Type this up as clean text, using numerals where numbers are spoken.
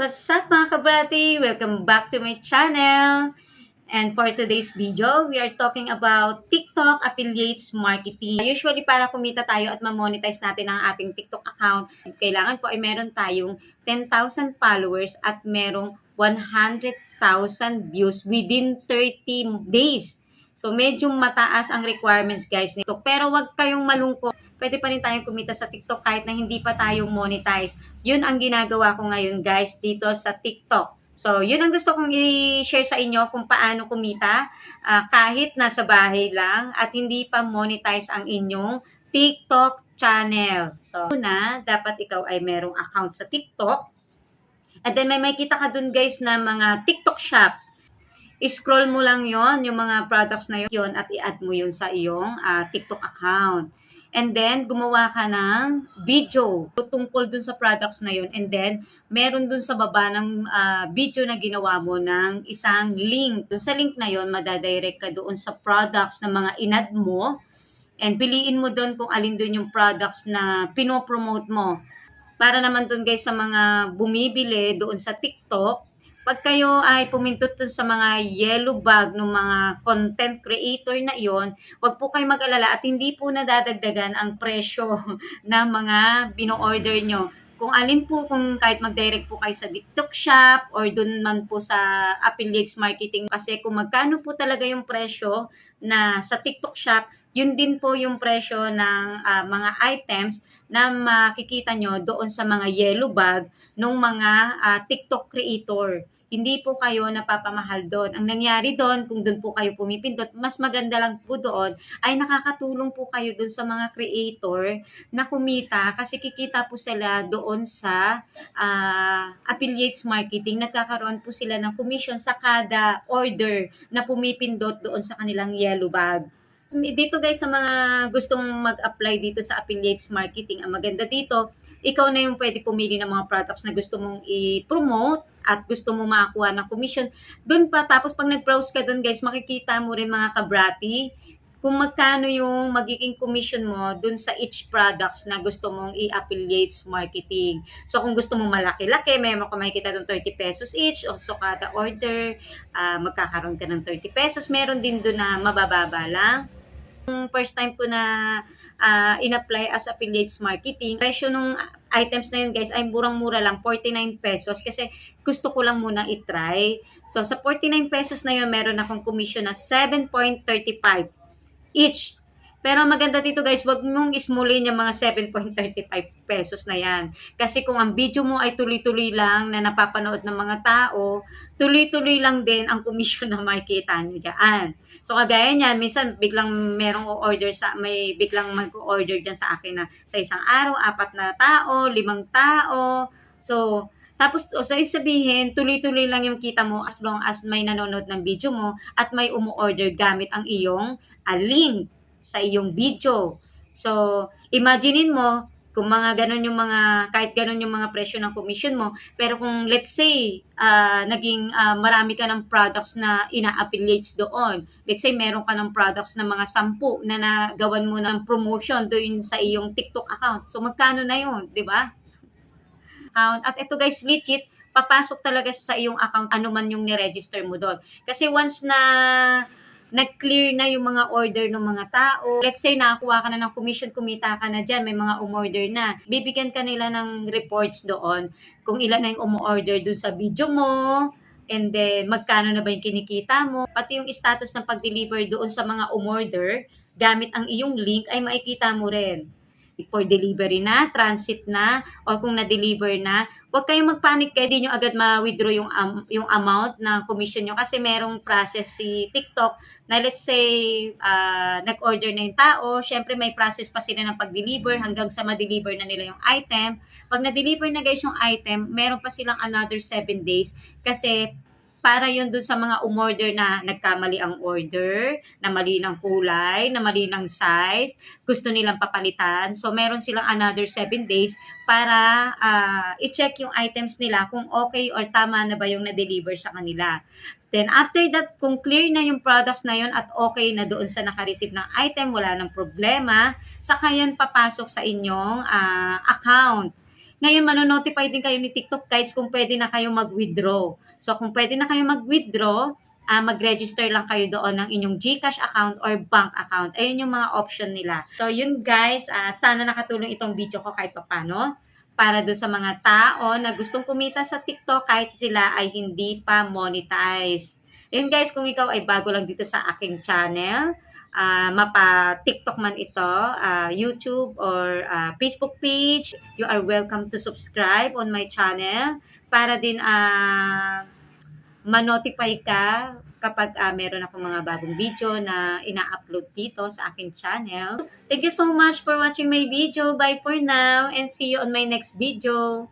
What's up mga kabrati? Welcome back to my channel. And for today's video, we are talking about TikTok affiliates marketing. Usually para kumita tayo at ma-monetize natin ang ating TikTok account, kailangan po ay meron tayong 10,000 followers at merong 100,000 views within 30 days. So medyo mataas ang requirements guys nito. Pero wag kayong malungkot. Pwede pa rin tayong kumita sa TikTok kahit na hindi pa tayo monetize. Yun ang ginagawa ko ngayon guys dito sa TikTok. So, yun ang gusto kong i-share sa inyo kung paano kumita kahit nasa bahay lang at hindi pa monetize ang inyong TikTok channel. So, una, dapat ikaw ay merong account sa TikTok. And then may makita ka dun guys na mga TikTok shop. I-scroll mo lang yon yung mga products na yon at i-add mo yun sa iyong TikTok account. And then, gumawa ka ng video tungkol dun sa products na yun. And then, meron dun sa baba ng video na ginawa mo ng isang link. Dun sa link na yun, madadirect ka doon sa products na mga inad mo. And piliin mo dun kung alin dun yung products na pinopromote mo. Para naman dun guys sa mga bumibili doon sa TikTok, pag kayo ay pumindot dun sa mga yellow bag ng mga content creator na iyon, wag po kayo mag-alala at hindi po nadadagdagan ang presyo ng mga bino-order nyo. Kung alin po, kung kahit mag-direct po kayo sa TikTok shop or dun man po sa affiliates marketing, kasi kung magkano po talaga yung presyo na sa TikTok shop, yun din po yung presyo ng mga items na makikita nyo doon sa mga yellow bag ng mga TikTok creator. Hindi po kayo napapamahal doon. Ang nangyari doon, kung doon po kayo pumipindot, mas maganda lang po doon, ay nakakatulong po kayo doon sa mga creator na kumita kasi kikita po sila doon sa affiliates marketing. Nagkakaroon po sila ng commission sa kada order na pumipindot doon sa kanilang yellow bag. Dito guys, sa mga gustong mag-apply dito sa affiliates marketing, ang maganda dito, ikaw na yung pwede pumili ng mga products na gusto mong i-promote at gusto mo makakuha ng commission. Doon pa, tapos pag nag-browse ka doon guys, makikita mo rin mga kabrati kung magkano yung magiging commission mo dun sa each products na gusto mong i-affiliates marketing. So kung gusto mong malaki-laki, may makikita doon 30 pesos each, o so kada order, magkakaroon ka ng 30 pesos. Meron din doon na mabababa lang. First time ko na in-apply as affiliates marketing, presyo nung items na yun guys ay murang-mura lang, 49 pesos kasi gusto ko lang muna i-try. So sa 49 pesos na yun, meron akong commission na 7.35 each. Pero maganda dito guys, wag mong ismulin yung mga 7.35 pesos na yan. Kasi kung ang video mo ay tuloy-tuloy lang na napapanood ng mga tao, tuloy-tuloy lang din ang commission na makikita nyo dyan. So kagaya niyan, minsan biglang merong order may biglang mag-order dyan sa akin na sa isang araw, 4 na tao, 5 tao. So, tapos, so sabihin, tuloy-tuloy lang yung kita mo as long as may nanonood ng video mo at may umu-order gamit ang iyong link sa iyong video. So, imaginein mo, kung mga ganun yung mga, kahit ganun yung mga presyo ng commission mo, pero kung let's say, naging marami ka ng products na ina-affiliates doon. Let's say, meron ka ng products na mga 10 na nagawan mo ng promotion doon sa iyong TikTok account. So, magkano na yun, di ba? Account. At ito guys, legit, papasok talaga sa iyong account ano man yung ni-register mo doon. Kasi once na nag-clear na yung mga order ng mga tao, let's say nakakuha ka na ng commission, kumita ka na dyan, may mga umorder na, bibigyan ka nila ng reports doon kung ilan na yung umorder doon sa video mo, and then magkano na ba yung kinikita mo, pati yung status ng pag-deliver doon sa mga umorder gamit ang iyong link ay makikita mo rin. For delivery na, transit na, or kung na-deliver na, huwag kayong mag-panic guys, hindi nyo agad ma-withdraw yung amount na commission nyo kasi merong process si TikTok na let's say, nag-order na yung tao, syempre may process pa sila ng pag-deliver hanggang sa ma-deliver na nila yung item. Pag na-deliver na guys yung item, meron pa silang another 7 days kasi para yun dun sa mga umorder na nagkamali ang order, na mali ng kulay, na mali ng size, gusto nilang papalitan. So, meron silang another 7 days para i-check yung items nila kung okay or tama na ba yung na-deliver sa kanila. Then, after that, kung clear na yung products na yun at okay na doon sa naka-receive ng item, wala ng problema, saka yan papasok sa inyong account. Ngayon, mano-notify din kayo ni TikTok guys kung pwede na kayo mag-withdraw. So, kung pwede na kayo mag-withdraw, mag-register lang kayo doon ng inyong GCash account or bank account. Ayun yung mga option nila. So, yun guys, sana nakatulong itong video ko kahit paano para do sa mga tao na gustong kumita sa TikTok kahit sila ay hindi pa monetize. Yun guys, kung ikaw ay bago lang dito sa aking channel, mapa TikTok man ito, YouTube or Facebook page, you are welcome to subscribe on my channel para din ma-notify ka kapag meron akong mga bagong video na ina-upload dito sa aking channel. Thank you so much for watching my video. Bye for now and see you on my next video.